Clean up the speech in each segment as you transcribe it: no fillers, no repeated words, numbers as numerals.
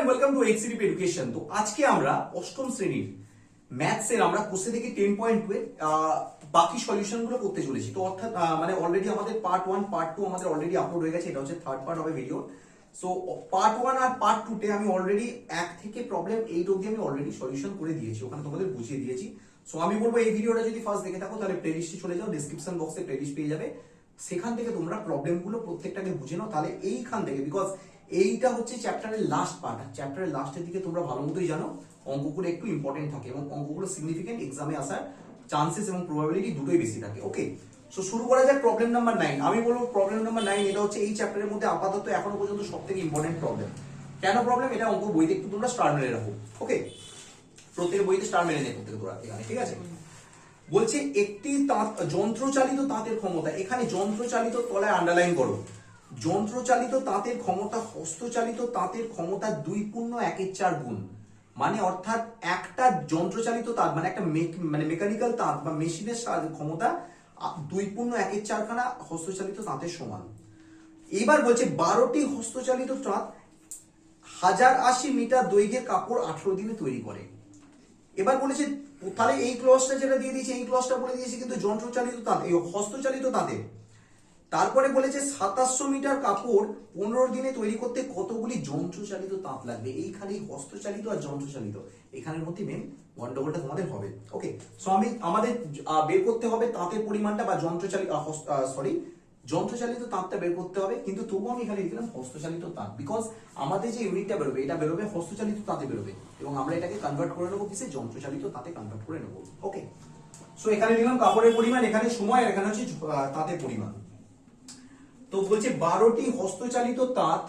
Welcome to এইচসিডিপি education. তো আজকে আমরা অষ্টম শ্রেণীর ম্যাথস এর আমরা কোর্সে থেকে 10.2 এর বাকি সলিউশন গুলো করতে চলেছি। তো অর্থাৎ মানে অলরেডি আমাদের পার্ট 1 পার্ট 2 আমাদের অলরেডি আপলোড হয়ে গেছে, এটা হচ্ছে থার্ড পার্ট হবে ভিডিও। সো পার্ট 1 আর পার্ট 2 তে আমি অলরেডি 1 থেকে প্রবলেম 8 অবধি আমি অলরেডি সলিউশন করে দিয়েছি, ওখানে তোমাদের বুঝিয়ে দিয়েছি। সো আমি বলবো এই ভিডিওটা যদি ফার্স্ট দেখে থাকো তাহলে প্লেলিস্টে চলে যাও, ডেসক্রিপশন বক্সে প্লেলিস্ট পেয়ে যাবে, সেখান থেকে তোমরা প্রবলেম গুলো প্রত্যেকটাকে বুঝে নাও। তাহলে এইখান থেকে, বিকজ এইটা হচ্ছে চ্যাপ্টারের লাস্ট পার্ট, চ্যাপ্টারের লাস্টের দিকে তোমরা ভালো মতোই জানো অঙ্কগুলো একটু ইম্পর্টেন্ট থাকে এবং অঙ্কগুলো সিগনিফিকেন্ট এক্সামে আসার চান্সেস এবং প্রবাবিলিটি দুটোই বেশি থাকে। ওকে, সো শুরু করা যাক প্রবলেম নাম্বার 9। আমি বলবো প্রবলেম নাম্বার 9 এটা হচ্ছে এই চ্যাপ্টারের মধ্যে আপাতত এখনো পর্যন্ত সবথেকে ইম্পর্টেন্ট প্রবলেম। কেন প্রবলেম? এটা অঙ্ক বইতে একটু তোমরা স্টার মেরে রাখো। ওকে, প্রত্যেক বইতে স্টার মেরে নেই প্রত্যেক তোমরা এখানে, ঠিক আছে? বলছে একটি তাঁত যন্ত্রচালিত তাঁতের ক্ষমতা, এখানে যন্ত্রচালিত তলায় আন্ডারলাইন করো, যন্ত্রচালিত তাঁতের ক্ষমতা হস্তচালিত তাঁতের ক্ষমতা 2.1/4 গুণ। মানে অর্থাৎ একটা যন্ত্রচালিত তাঁত মানে একটা মেকানিক্যাল তাঁত বা মেশিনের ক্ষমতা 2.1/4 খানা হস্তচালিত তাঁতের সমান। এবার বলছে 12টি হস্তচালিত তাঁত 1080 মিটার দৈর্ঘ্যের কাপড় 18 দিনে তৈরি করে। এবার বলেছে তাহলে এই ক্লজটা যেটা দিয়ে দিয়েছে, এই ক্লজটা বলে দিয়েছে কিন্তু যন্ত্রচালিত তাঁত, এই হস্তচালিত তাঁতে। তারপরে বলেছে 2700 মিটার কাপড় 15 দিনে তৈরি করতে কতগুলি যন্ত্রচালিত তাঁত লাগবে। এইখানে হস্তচালিত আর যন্ত্রচালিত এখানের মধ্যে মেন গন্ডগোলটা তোমাদের হবে। ওকে, সো আমাদের বের করতে হবে তাঁতের পরিমাণটা বা যন্ত্রচালিত তাঁতটা বের করতে হবে, কিন্তু তবুও আমি এখানে লিখলাম হস্তচালিত তাঁত, বিকজ আমাদের যে ইউনিটটা বেরোবে এটা বেরোবে হস্তচালিত তাঁতে বেরোবে এবং আমরা এটাকে কনভার্ট করে নেবো কিসে? যন্ত্রচালিত তাঁতে কনভার্ট করে নেবো। ওকে, সো এখানে লিখলাম কাপড়ের পরিমাণ, এখানে সময়, আর এখানে হচ্ছে তাঁতের পরিমাণ। তো বলছে 12টি হস্তচালিত তাঁত,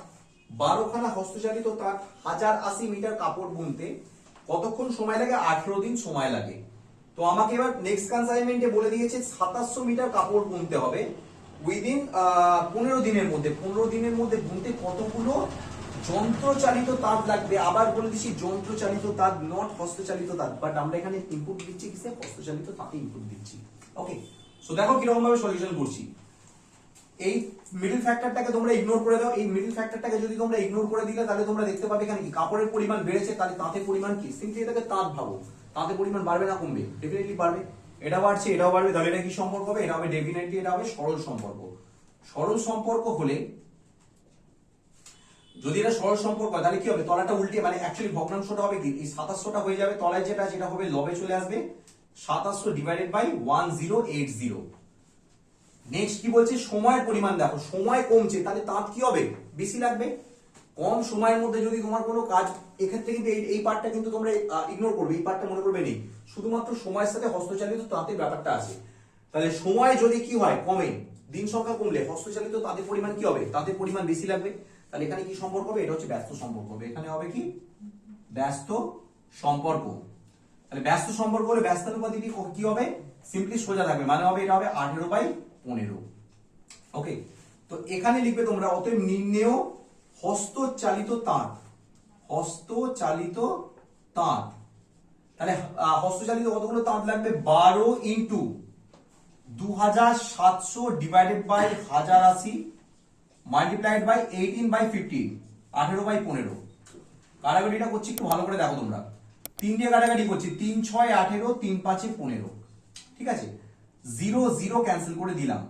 12 খানা হস্তচালিত তাঁত 1080 মিটার কাপড় বুনতে কতক্ষণ সময় লাগে? 18 দিন সময় লাগে। তো আমাকে এবার নেক্সট কনসাইনমেন্টে বলে দিয়েছে 2700 মিটার কাপড় বুনতে হবে উইদিন 15 দিনের মধ্যে। 15 দিনের মধ্যে বুনতে কতগুলো যন্ত্রচালিত তাঁত লাগবে? আবার বলে দিচ্ছি যন্ত্রচালিত তাঁত, নট হস্তচালিত তাঁত, বাট আমরা এখানে ইনপুট দিচ্ছি কিসে? হস্তচালিত তাঁতে ইনপুট দিচ্ছি। ওকে, সো দেখো কিরকম ভাবে সলিউশন করছি। এই মিডল ফ্যাক্টরটাকে তোমরা ইগনোর করে দাও। এই মিডল ফ্যাক্টরটাকে যদি তোমরা ইগনোর করে দিলে তাহলে তোমরা দেখতে পাবে এখানে কি কাপড়ের পরিমাণ বেড়েছে, তাহলে তাঁতের পরিমাণ কি? সিম্পলি এটাকে তাঁত ভাবো, তাঁতের পরিমাণ বাড়বে না কমবে? ডেফিনেটলি বাড়বে। এটা বাড়ছে এটাও বাড়বে, তাহলে এটা কি সম্পর্ক হবে? এটা হবে ডেফিনেটলি এটা হবে সরল সম্পর্ক। সরল সম্পর্ক হলে, যদি এটা সরল সম্পর্ক হয় তাহলে কি হবে? তলাটা উল্টে মানে অ্যাকচুয়ালি ভগ্নাংশটা হবে কি? এই 2700টা হয়ে যাবে, তলায় যেটা হবে লবে চলে আসবে 2700 ডিভাইডেড বাই 1080। নেক্সট কি বলছে? সময়ের পরিমাণ দেখো, সময় কমছে তাহলে তাঁত কি হবে? বেশি লাগবে। কম সময়ের মধ্যে যদি তোমার কোনো কাজ, এক্ষেত্রে কিন্তু এই পার্টটা কিন্তু তোমরা ইগনোর করবে, এই পার্টটা মনে করবে নেই, শুধুমাত্র সময়ের সাথে হস্তচালিত তাঁতের ব্যাপারটা আছে। তাহলে সময় যদি কি হয়? কমে, দিন সংখ্যা কমলে হস্তচালিত তাঁতের পরিমাণ কি হবে? তাঁতের পরিমাণ বেশি লাগবে। তাহলে এখানে কি সম্পর্ক হবে? এটা হচ্ছে ব্যস্ত সম্পর্ক হবে। এখানে হবে কি? ব্যস্ত সম্পর্ক। তাহলে ব্যস্ত সম্পর্ক হলে ব্যস্তানুপাতিটি কি হবে? সিম্পলি সোজা থাকবে, মানে হবে এটা হবে 18/15। ওকে, তো এখানে লিখবে তোমরা অতএব নির্ণেয় হস্তচালিত তাঁত, হস্তচালিত তাঁত। তাহলে হস্তচালিত কতগুলো তাঁত লাগবে? 12 into 2700 divided by 1080 multiplied by 18/15, 18/15। কাটাকাটিটা করছি একটু ভালো করে দেখো তোমরা। 3 দিয়ে কাটাকাটি করছি, 3 6 18, 3 5 15, ঠিক আছে? 0 0 ক্যান্সেল করে দিলাম।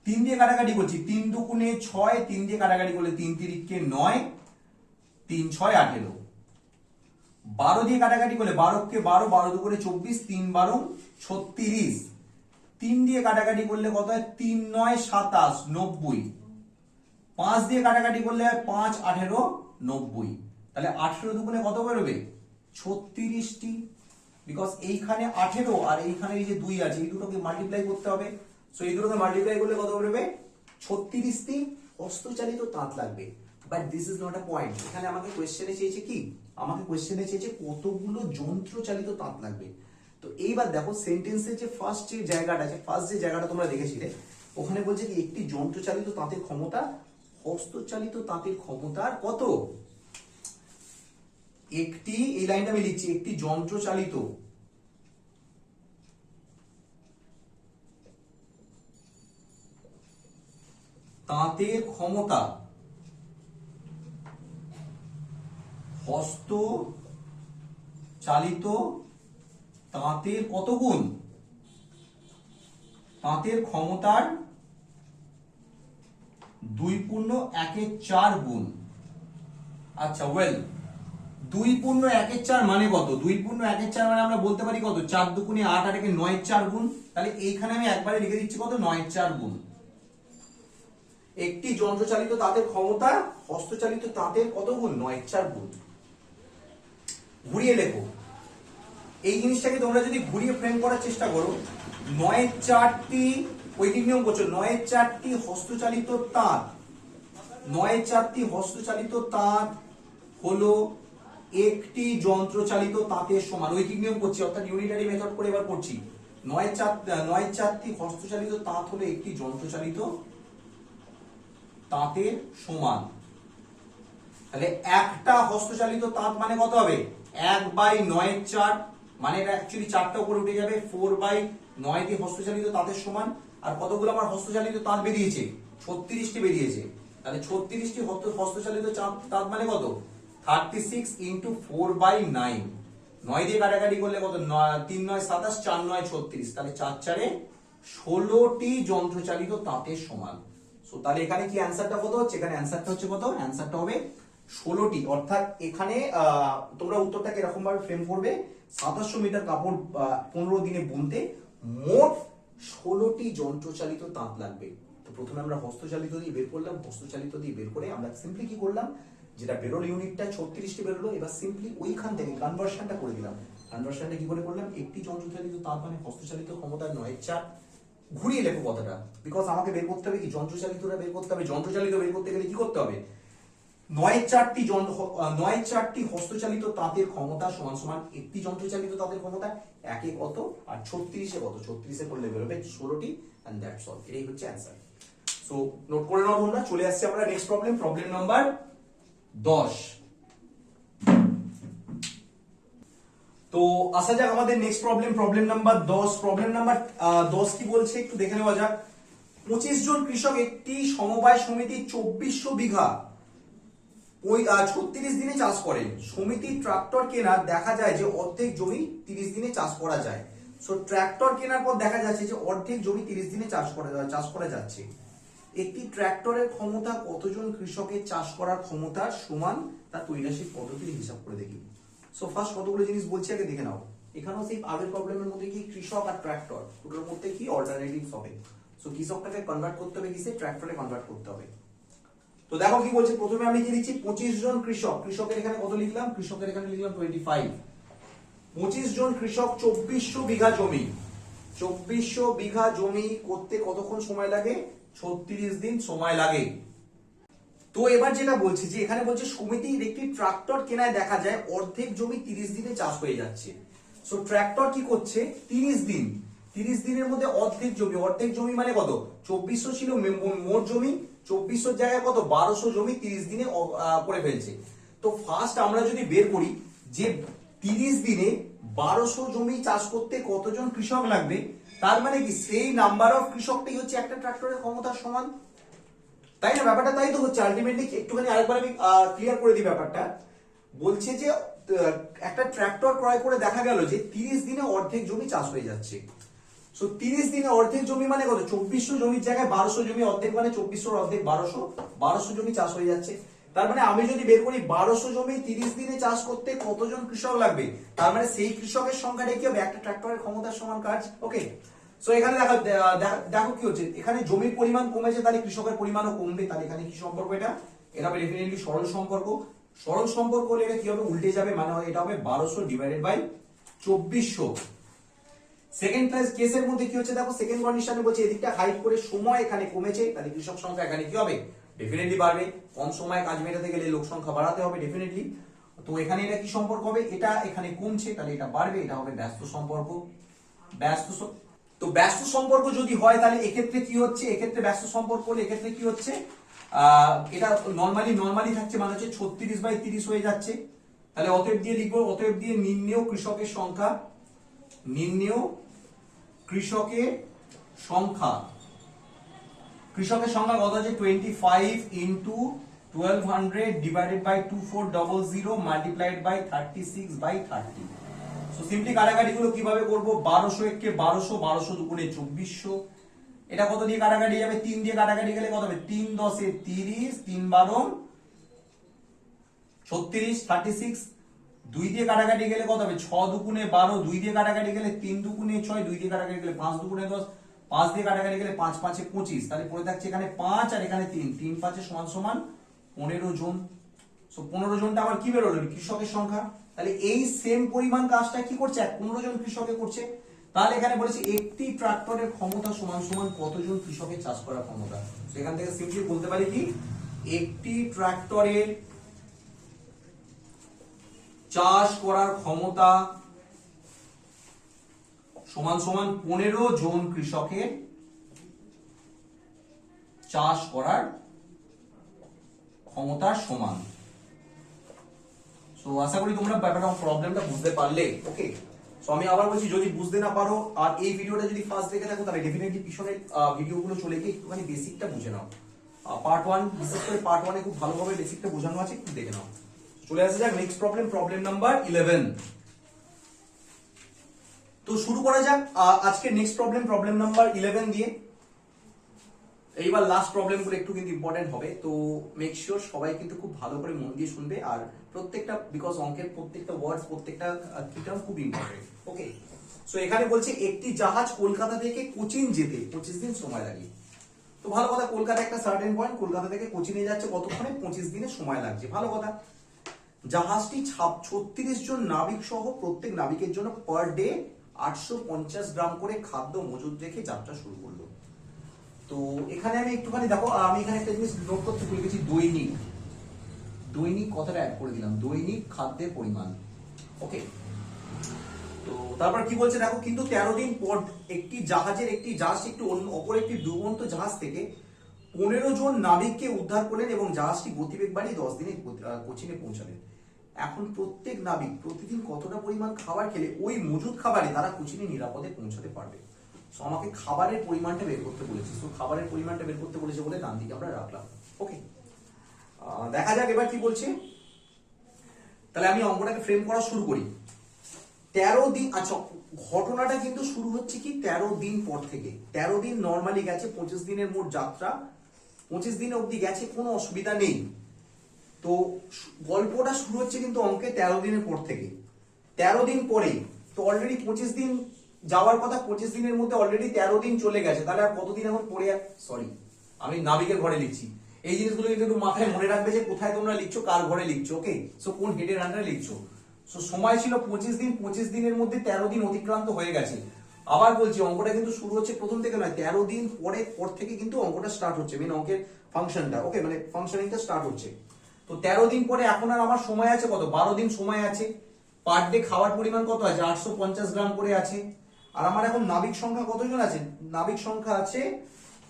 3 দিয়ে কাটাকাটি করছি, 3 দুগুণে 6, 3 দিয়ে কাটাকাটি করলে 3 তিরিকে 9, 3 6 18। 12 দিয়ে কাটাকাটি করলে 12 কে 12, 12 দুগুণে 24, 3 12 36। 3 দিয়ে কাটাকাটি করলে কত হয়? 3 9 27, 90। 5 দিয়ে কাটাকাটি করলে 5 18, 90। তাহলে 18 দুগুণে কত বেরোবে? 36টি। বিকজ এইখানে 18 আর এইখানে এই যে 2 আছে, এই দুটোকে মাল্টিপ্লাই করতে হবে। সো এই দুটোকে মাল্টিপ্লাই করলে কত বেরোবে? 36টি হস্তচালিত তাঁত লাগবে। But this is not a point. এখানে আমাকে কোশ্চেনে চেয়েছে কি? আমাকে কোশ্চেনে চেয়েছে কতগুলো যন্ত্রচালিত তাঁত লাগবে। তো এইবার দেখো সেন্টেন্সের যে ফার্স্ট যে জায়গাটা আছে, ফার্স্ট যে জায়গাটা তোমরা দেখেছিলে, ওখানে বলছে কি একটি যন্ত্রচালিত তাঁতের ক্ষমতা হস্তচালিত তাঁতের ক্ষমতার কত? একটি, এই লাইনটা আমি লিখছি, একটি যন্ত্রচালিত তাঁতের ক্ষমতা হস্ত চালিত তাঁতের কত গুণ? তাঁতের ক্ষমতার 2.1/4 গুণ। আচ্ছা ওয়েল, 2.1/4 মানে কত? 2.1/4 মানে আমরা বলতে পারি কত? 4 দুগুণে 8 আর 9/4 গুণ। তাহলে এইখানে আমি একবারে লিখে দিচ্ছি কত? 9/4 গুণ। একটি যন্ত্রচালিত তাঁতের ক্ষমতা হস্তচালিত তাঁতের কত গুণ? 9/4 গুণ। ঘুরিয়ে লেখো এই জিনিসটাকে, তোমরা যদি ঘুরিয়ে ফ্রেম করার চেষ্টা করো, 9/4টি ঐকিক নিয়ম করছো, 9/4টি হস্তচালিত তাঁত, 9/4টি হস্তচালিত তাঁত হলো একটি যন্ত্রচালিত তাঁতের সমান। ঐকিক নিয়ম করছি, অর্থাৎ ইউনিটারি মেথড করে এবার করছি। 9/4টি হস্তচালিত তাঁত হলো একটি যন্ত্রচালিত তাঁতের সমান। তাহলে একটা হস্তচালিত তাঁত মানে কত হবে? 1/9/4, মানে এটা অ্যাকচুয়ালি 4টা উপরে উঠে যাবে। 4/9 দিয়ে হস্তচালিত তাঁতের সমান। আর কতগুলো আমার হস্তচালিত তাঁত বেরিয়েছে? 36টি বেরিয়েছে। তাহলে 36টি হস্তচালিত তাঁত মানে কত? 36 × 4/9। 9 দিয়ে কাটাকাটি করলে কত? 3 9 27, 4 9 36। তাহলে 4 4 16টি যন্ত্রচালিত তাঁতের সমান। সো তাহলে এখানে কি অ্যানসারটা কত হচ্ছে? এখানে অ্যানসারটা হচ্ছে কত? অ্যানসারটা হবে 16টি। অর্থাৎ এখানে তোমরা উত্তরটাকে এরকম ভাবে ফ্রেম করবে, 2700 মিটার কাপড় 15 দিনে বুনতে মোট 16টি যন্ত্রচালিত তাঁত লাগবে। তো প্রথমে আমরা হস্তচালিত দিয়ে বের করলাম, হস্তচালিত দিয়ে বের করে আমরা সিম্পলি কি করলাম, যেটা বেরোল ইউনিটটা 36টি বেরোলো, এবার সিম্পলি ওইখান থেকে কনভার্সনটা করে দিলাম। কনভার্সনটা কি করে করলাম? একটি যন্ত্রচালিত তাঁত মানে হস্তচালিত ক্ষমতা 9/4। ঘুরিয়ে লেখো কথাটা, বিকজ আমাকে বের করতে হবে কি? যন্ত্রচালিতটা বের করতে হবে। যন্ত্রচালিত বের করতে গেলে কি করতে হবে? 9/4টি হস্তচালিত তাঁতের ক্ষমতা সমান সমান একটি যন্ত্রচালিত তাঁতের ক্ষমতা। একে কত আর 36-এ কত? 36-এ করলে বেরোবে 16টি, এন্ড দ্যাটস অল। এটাই হচ্ছে অ্যান্সার। সো নোট করে নাও তোমরা। চলে আসছে আমরা নেক্সট প্রবলেম, প্রবলেম নাম্বার 10। তো আসা যাক আমাদের next problem, problem number 10। Problem number 10 কি বলছে একটু দেখে নেওয়া যাক। 25 জন কৃষক একটি সমবায় সমিতি 2400 বিঘা 36 দিনে চাষ করেন। সমিতির ট্রাক্টর কেনার দেখা যায় যে অর্ধেক জমি 30 দিনে চাষ করা যায়। সো ট্রাক্টর কেনার পর দেখা যাচ্ছে যে অর্ধেক জমি 30 দিনে চাষ করা যাচ্ছে। একটি ট্রাক্টরের ক্ষমতা কতজন কৃষকের চাষ করার ক্ষমতা সমান, তা তৈরাসিক পদ্ধতির হিসাব করে দেখি। সো ফার্স্ট কতগুলো জিনিস বলছি আগে দেখে নাও। এখানেও সেই আগের প্রবলেমের মধ্যে কি কৃষক আর ট্রাক্টর, দুটোর মধ্যে কি অল্টারনেটিভস হবে। সো কৃষকটাকে কনভার্ট করতে হবে কিসে? ট্রাক্টরে কনভার্ট করতে হবে। তো দেখো কি বলছে, প্রথমে আমি কি লিখছি? 25 জন কৃষক, কৃষকের এখানে কত লিখলাম? কৃষকের এখানে লিখলাম 25। 25 জন কৃষক 2400 বিঘা জমি, 2400 বিঘা জমি করতে কতক্ষণ সময় লাগে? 36 দিন সময় লাগে। তো এবার যেটা বলছি যে এখানে বলছে সমিতির একটি ট্রাক্টর কেনায় দেখা যায় অর্ধেক জমি 30 দিনে চাষ হয়ে যাচ্ছে। সো ট্রাক্টর কি করছে? 30 দিন, 30 দিনের মধ্যে অর্ধেক জমি, অর্ধেক জমি মানে কত? 2400 ছিল মোট জমি, 2400 জায়গায় কত? 1200 জমি 30 দিনে করে ফেলছে। তো ফার্স্ট আমরা যদি বের করি যে 30 দিনে 1200 জমি চাষ করতে কতজন কৃষক লাগবে, তার মানে কি সেই নাম্বার অফ কৃষকটাই হচ্ছে একটা ট্রাক্টরের ক্ষমতার সমান, তাই না? ব্যাপারটা তাই তো হচ্ছে আলটিমেটলি। একটুখানি আরেকবার আমি ক্লিয়ার করে দিই ব্যাপারটা। বলছে যে একটা ট্রাক্টর ক্রয় করে দেখা গেল যে 30 দিনে অর্ধেক জমি চাষ হয়ে যাচ্ছে। সো 30 দিনে অর্ধেক জমি মানে কত? 2400 জমির জায়গায় 1200 জমি, অর্ধেক মানে 2400 অর্ধেক 1200 জমি চাষ হয়ে যাচ্ছে। তার মানে আমি যদি বের করি 1200 জমি 30 দিনে চাষ করতে কতজন কৃষক লাগবে, তার মানে সেই কৃষকের সংখ্যাটা কি হবে? একটা ট্রাক্টরের ক্ষমতার সমান কাজ। ওকে, সো এখানে দেখো কি হচ্ছে, এখানে জমির পরিমাণ কমেছে, তাহলে কৃষকের পরিমাণও কমবে। তাহলে এখানে কি সম্পর্ক? এটা হবে ডেফিনেটলি সরল সম্পর্ক। সরল সম্পর্ক হলে এটা কি হবে? উল্টে যাবে, মানে এটা হবে 1200 ডিভাইডেড বাই 2400। সেকেন্ড কেসের মধ্যে কি হচ্ছে দেখো, সেকেন্ড কন্ডিশনে বলছে এদিকটা হাইট করে সময় এখানে কমেছে, তাহলে কৃষক সংখ্যা এখানে কি হবে? ডেফিনেটলি বাড়বে। কম সময়ে কাজ মেটাতে গেলে লোক সংখ্যা বাড়াতে হবে ডেফিনেটলি। তো এখানে এটা কি সম্পর্ক হবে? এটা এখানে কমছে, তাহলে এটা বাড়বে, এটা হবে ব্যস্ত সম্পর্ক। তো ব্যস্ত সম্পর্ক যদি হয় তাহলে এক্ষেত্রে কি হচ্ছে? এক্ষেত্রে ব্যস্ত সম্পর্ক হলে এক্ষেত্রে কি হচ্ছে? এটা নরমালি থাকছে, মানে হচ্ছে 36/30 হয়ে যাচ্ছে। তাহলে অতএব দিয়ে লিখবো, অতএব দিয়ে নির্ণেয় কৃষকের সংখ্যা, নির্ণেয় কৃষকের সংখ্যা, কৃষকের সংখ্যা কত আছে? 25 × 1200 divided by 2400 multiplied by 36/30। So simply কাটাকাটি গুলো কিভাবে করব, 1200 কে 1200, 1200 দুগুণে 2400, এটা কত দিয়ে কাটাকাটি যাবে, 3 দিয়ে কাটাকাটি গেলে কত হবে, 3 10 এ 30, 3 12 36, 36, 2 দিয়ে কাটাকাটি গেলে কত হবে, 6 দুগুণে 12, 2 দিয়ে কাটাকাটি গেলে 3 দুগুণে 6, 2 দিয়ে কাটাকাটি গেলে 5 দুগুণে 10, 5 দিয়ে কাটাকাটি গেলে 5 5 এ 25, তাহলে পড়ে থাকছে এখানে 5 আর এখানে 3, 3 5 এ সমান সমান 15 জন। সো 15 জনটা আবার কি বেরোলো, কৃষকের সংখ্যা। তাহলে এই সেম পরিমাণ কাজটা কি করছে, 15 জন কৃষকে করছে। তাহলে এখানে বলেছে একটি ট্রাক্টরের ক্ষমতা সমান সমান কতজন কৃষকের চাষ করার ক্ষমতা। সেখান থেকে সিম্পলি বলতে পারি কি, একটি ট্রাক্টরের চাষ করার ক্ষমতা সমান সমান 15 জন কৃষকের চাষ করার ক্ষমতার সমান। সো আশা করি তোমরা ব্যাপারটা প্রবলেমটা বুঝতে পারলে। ওকে, সো আমি আবার বলছি, যদি বুঝতে না পারো আর এই ভিডিওটা যদি ফার্স্ট দেখে থাকো তাহলে ডেফিনেটলি পিছনের ভিডিওগুলো চলে গিয়ে একটুখানি বেসিকটা বুঝে নাও। পার্ট 1, বিশেষ করে পার্ট 1 এ খুব ভালোভাবে বেসিকটা বোঝানো আছে, একটু দেখে নাও। চলে আসা যাক নেক্সট প্রবলেম, প্রবলেম নাম্বার 11। তো শুরু করা যাক আজকে নেক্সট প্রবলেম, প্রবলেম নাম্বার 11 দিয়ে। এইবার লাস্ট প্রবলেম গুলো একটু কিন্তু ইম্পর্টেন্ট হবে, তো মেক শিওর সবাই কিন্তু খুব ভালো করে মন দিয়ে শুনবে। আর প্রত্যেকটা, বিকজ অঙ্কের প্রত্যেকটা ওয়ার্ডস, প্রত্যেকটা টার্ম খুব ইম্পর্টেন্ট। ওকে, সো এখানে বলছে একটি জাহাজ কলকাতা থেকে কোচিন যেতে 25 দিন সময় লাগে। তো ভালো কথা, কলকাতা একটা সার্টেন পয়েন্ট, কলকাতা থেকে কোচিনে যাচ্ছে কতক্ষণে, 25 দিনের সময় লাগছে, ভালো কথা। জাহাজটি 36 জন নাবিক সহ প্রত্যেক নাবিকের জন্য পার ডে 850 গ্রাম করে খাদ্য মজুদ রেখে যাত্রা শুরু করলো। তো এখানে আমি একটুখানি দেখো, আমি এখানে একটা জিনিস নোট করতে ভুলে গেছি, দৈনিক, দৈনিক কথাটা অ্যাড করে দিলাম, দৈনিক খাদ্যের পরিমাণ। ওকে, তো তারপর কি বলছে দেখো, কিন্তু 13 দিন পর একটি জাহাজ একটি অপর একটি ডুবন্ত জাহাজ থেকে 15 জন নাবিককে উদ্ধার করলেন এবং জাহাজটি গতিবেগ বাড়িয়ে 10 দিনে কোচিনে পৌঁছালেন। এখন প্রত্যেক নাবিক প্রতিদিন কতটা পরিমাণ খাবার খেলে ওই মজুদ খাবারে তারা কোচিনে নিরাপদে পৌঁছাতে পারবে। সো আমাকে খাবারের পরিমাণটা বের করতে বলেছে, সো খাবারের পরিমাণটা বের করতে বলেছে বলে ডান দিকে আমরা রাখলাম। ওকে, দেখা যাক এবার কি বলছে। তাহলে আমি অঙ্কটাকে ফ্রেম করা শুরু করি। 13 দিন, আচ্ছা ঘটনাটা কিন্তু শুরু হচ্ছে কি 13 দিন পর থেকে। 13 দিন নর্মালি গেছে, 25 দিনের মোট যাত্রা, 25 দিন অবধি গেছে, কোনো অসুবিধা নেই। তো গল্পটা শুরু হচ্ছে কিন্তু অঙ্কে 13 দিনের পর থেকে। 13 দিন পরে তো অলরেডি 25 দিন যাওয়ার কথা, 25 দিনের মধ্যে অলরেডি 13 দিন চলে গেছে, তাহলে আর কতদিন এখন পড়ে, সরি আমি নাবিকের ঘরে লিখছি। এই জিনিসগুলো কিন্তু একটু মাথায় মনে রাখবে যে কোথায় তোমরা লিখছো, কার ঘরে লিখছো। ওকে, সো কোন হেডের আন্ডারে লিখছো। সো সময় ছিল 25 দিন, 25 দিনের মধ্যে 13 দিন অতিক্রান্ত হয়ে গেছে। আবার বলছি, অঙ্কটা কিন্তু শুরু হচ্ছে প্রথম থেকে নয়, 13 দিন পর থেকে কিন্তু অঙ্কটা স্টার্ট হচ্ছে, মেন অঙ্কের ফাংশনটা। ওকে, মানে ফাংশনিংটা স্টার্ট হচ্ছে। তো 13 দিন পরে এখন আর আমার সময় আছে কত, 12 দিন সময় আছে। পার ডে খাওয়ার পরিমাণ কত আছে, 850 গ্রাম করে আছে। আর আমার এখন নাবিক সংখ্যা কতজন আছে, নাবিক সংখ্যা আছে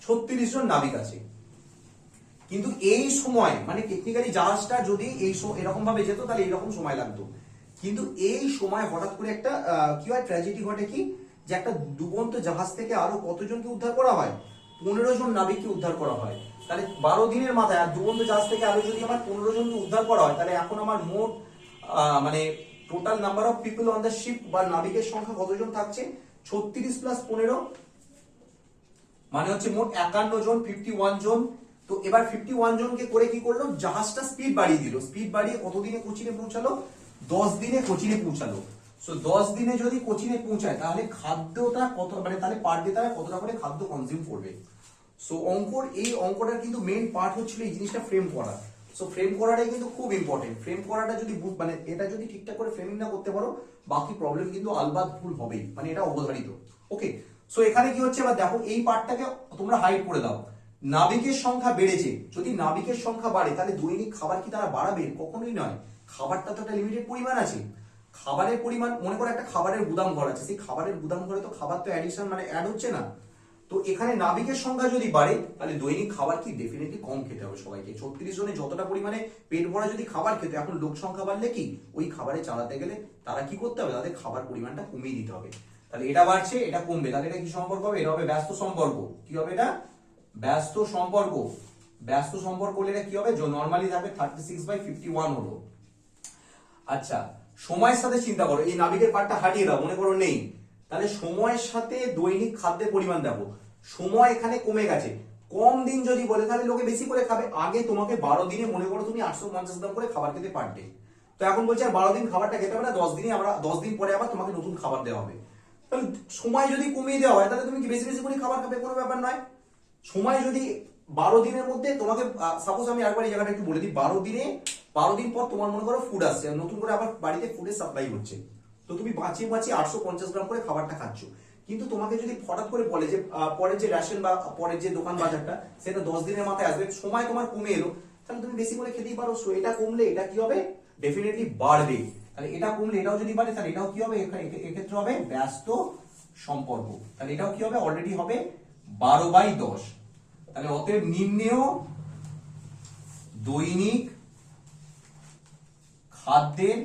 36 জন নাবিক আছে। কিন্তু এই সময় মানে টেকনিক্যালি জাহাজটা যদি এরকম ভাবে যেত তাহলে এইরকম সময় লাগতো। কিন্তু এই সময় হঠাৎ করে একটা কি হয়, ট্র্যাজেডি ঘটে, কি যে একটা ডুবন্ত জাহাজ থেকে আরো কতজনকে উদ্ধার করা হয়, 15 জন নাবিককে উদ্ধার করা হয়। তাহলে 12 দিনের মাথায় আর ডুবন্ত জাহাজ থেকে আরো যদি আমার 15 জনকে উদ্ধার করা হয়, তাহলে এখন আমার মোট মানে total number of people on the ship বা নাবিকের সংখ্যা কতজন থাকছে, 36 প্লাস 15 মানে হচ্ছে মোট 51 জন, 51 জন। তো এবার 51 জনকে করে কি করলো, জাহাজটা স্পিড বাড়িয়ে দিল। স্পিড বাড়িয়ে কতদিনে কোচিনে পৌঁছালো, 10 দিনে কোচিনে পৌঁছালো। সো 10 দিনে যদি কোচিনে পৌঁছায় তাহলে খাদ্যটা কত, মানে তাহলে পার ডে তারা কতটা করে খাদ্য কনজিউম করবে। সো এই অঙ্কটার কিন্তু মেইন পার্ট হচ্ছিল এই জিনিসটা ফ্রেম করা। সো ফ্রেম করাটাই কিন্তু খুব ইম্পর্টেন্ট। ফ্রেম করাটা যদি মানে এটা যদি ঠিকঠাক করে ফ্রেমিং না করতে পারো, বাকি প্রবলেম কিন্তু আলবাদ ভুল হবেই, মানে এটা অবধারিত। ওকে, সো এখানে কি হচ্ছে এবার দেখো, এই পার্টটাকে তোমরা হাইড করে দাও। নাবিকের সংখ্যা বেড়েছে, যদি নাবিকের সংখ্যা বাড়ে তাহলে দৈনিক খাবার কি তারা বাড়াবে, কখনোই নয়। খাবারটা তো একটা লিমিটেড পরিমাণ আছে। খাবারের পরিমাণ, মনে করো একটা খাবারের গুদাম ঘর আছে, সেই খাবারের গুদাম ঘরে তো খাবার তো অ্যাডিশন মানে অ্যাড হচ্ছে না। তো এখানে নাবিকের সংখ্যা যদি বাড়ে তাহলে দৈনিক খাবার কি ডেফিনেটলি কম খেতে হবে সবাইকে। 36 জনে যতটা পরিমাণে পেট ভরা যদি খাবার খেতে, এখন লোক সংখ্যা বাড়লে কি ওই খাবারে চালাতে গেলে তারা কি করতে হবে, তাদের খাবার পরিমাণটা কমিয়ে দিতে হবে। তাহলে এটা বাড়ছে, এটা কমবে, তাহলে এটা কি সম্পর্ক হবে, এটা হবে ব্যস্ত সম্পর্ক। কি হবে এটা, ব্যস্ত সম্পর্ক। ব্যস্ত সম্পর্ক করলে এটা কি হবে, নর্মালি থাকবে 36/51 হলো। আচ্ছা সময়ের সাথে চিন্তা করো, এই নাবিকের পার্টটা হারিয়ে দাও, মনে করো নেই, তাহলে সময়ের সাথে দৈনিক খাদ্যের পরিমাণ দেখো, সময় এখানে কমে গেছে, কম দিন যদি বলে তাহলে লোকে বেশি করে খাবে। আগে তোমাকে 12 দিনে মনে করো তুমি 850 গ্রাম করে খাবার খেতে পার ডে, তো এখন বলছে আর 12 দিন খাবারটা খেতে হবে না, 10 দিনে আমরা 10 দিন পরে আবার তোমাকে নতুন খাবার দেওয়া হবে। তাহলে সময় যদি কমিয়ে দেওয়া হয় তাহলে তুমি কি বেশি বেশি করে খাবার খাবে, কোনো ব্যাপার নয়। সময় যদি 12 দিনের মধ্যে তোমাকে, সাপোজ আমি একবার এই জায়গাটা একটু বলে দিই, 12 দিন পর তোমার মনে করো ফুড আসছে, নতুন করে আবার বাড়িতে ফুডের সাপ্লাই হচ্ছে, তো তুমি বাঁচিয়ে 850 গ্রাম করে খাবারটা খাচ্ছ। কিন্তু তোমাকে যদি হঠাৎ করে বলে যে পরের যে রেশন বা পরের যে দোকান বাজারটা সেটা 10 দিনের মাথায় আসবে, সময় তোমার কমে এলো, তাহলে তুমি বেশি করে খেতেই পারো। সো এটা কমলে এটা কি হবে, ডেফিনেটলি বাড়বে। তাহলে এটা কমলে এটাও যদি বাড়ে তাহলে এটাও কি হবে, এক্ষেত্রে হবে ব্যস্ত সম্পর্ক, তাহলে এটাও কি হবে, অলরেডি হবে 12/10। তাহলে অতএব নিম্নেয় দৈনিক খাদ্যের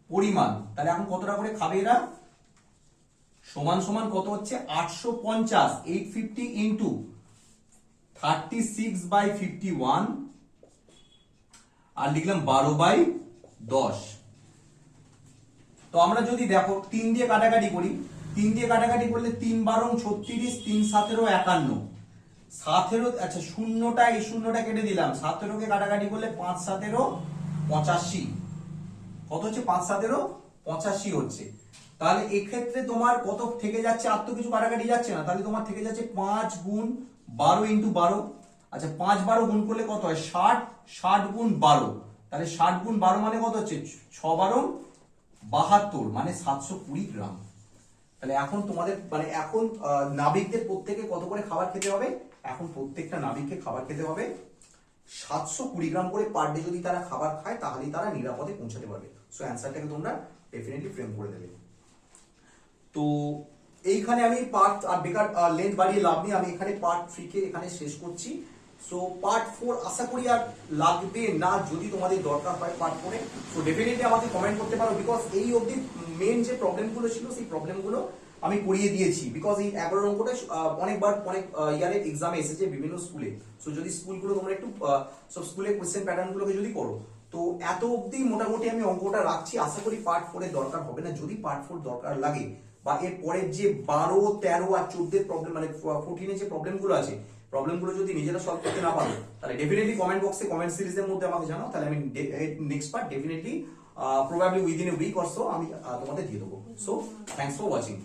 পরিমাণ, তাহলে এখন কতটা করে খাবে এরা, সমান সমান কত হচ্ছে 850, 850 ইন্টু 36/51 আর লিখলাম 12/10। তো আমরা যদি দেখো 3 দিয়ে কাটাকাটি করি, 3 দিয়ে কাটাকাটি করলে 3 12 36, 3 17 51, 17, আচ্ছা শূন্যটা এই শূন্যটা কেটে দিলাম, 17 কে কাটাকাটি করলে 5 17 85, কত হচ্ছে 5 17 85 হচ্ছে। তাহলে এক্ষেত্রে তোমার কত থেকে যাচ্ছে, আর তো কিছু কাটাকাটি যাচ্ছে না, তাহলে তোমার থেকে যাচ্ছে 5 গুণ 12 ইন্টু 12, আচ্ছা 5 12 গুণ করলে কত হয় 60, 60 গুণ 12, তাহলে 60 গুণ 12 মানে কত হচ্ছে 6 12 72, মানে 720 গ্রাম। তাহলে এখন তোমাদের মানে এখন নাবিকদের প্রত্যেকে কত করে খাবার খেতে হবে, এখন প্রত্যেকটা নাবিককে খাবার খেতে হবে 720 গ্রাম করে পার ডে। যদি তারা খাবার খায় তাহলেই তারা নিরাপদে পৌঁছাতে পারবে। সো অ্যান্সারটাকে তোমরা ডেফিনেটলি ফ্রেম করে দেবে। তো এইখানে আমি পার্ট আর বেকার লেন্থ বাড়িয়ে লাভ নেই, আমি এখানে পার্ট 3 কে এখানে শেষ করছি। সো পার্ট 4 আশা করি আর লাগবে না, যদি তোমাদের দরকার হয় পার্ট 4 এ সো ডেফিনেটলি আমাকে কমেন্ট করতে পারো, বিকজ এই অবধি মেন যে প্রবলেমগুলো ছিল সেই প্রবলেমগুলো আমি করিয়ে দিয়েছি, বিকজ এই 11 অঙ্কটা অনেকবার অনেক ইয়ারের এক্সামে এসেছে বিভিন্ন স্কুলে। সো যদি স্কুলগুলো তোমরা একটু সব স্কুলে কোশ্চেন প্যাটার্নগুলোকে যদি করো, তো এত অবধি মোটামুটি আমি অঙ্কটা রাখছি। আশা করি পার্ট 4 এর দরকার হবে না, যদি পার্ট 4 দরকার লাগে বা এর পরের যে 12 13 আর 14 এর প্রবলেম মানে 14 এর যে প্রবলেমগুলো আছে, প্রবলেমগুলো যদি নিজেরা সলভ করতে না পারো তাহলে ডেফিনেটলি কমেন্ট বক্সে কমেন্ট সিরিজের মধ্যে আমাকে জানাও, তাহলে আমি next part definitely probably within a week or so আমি তোমাদের দিয়ে দেবো। So thanks for watching.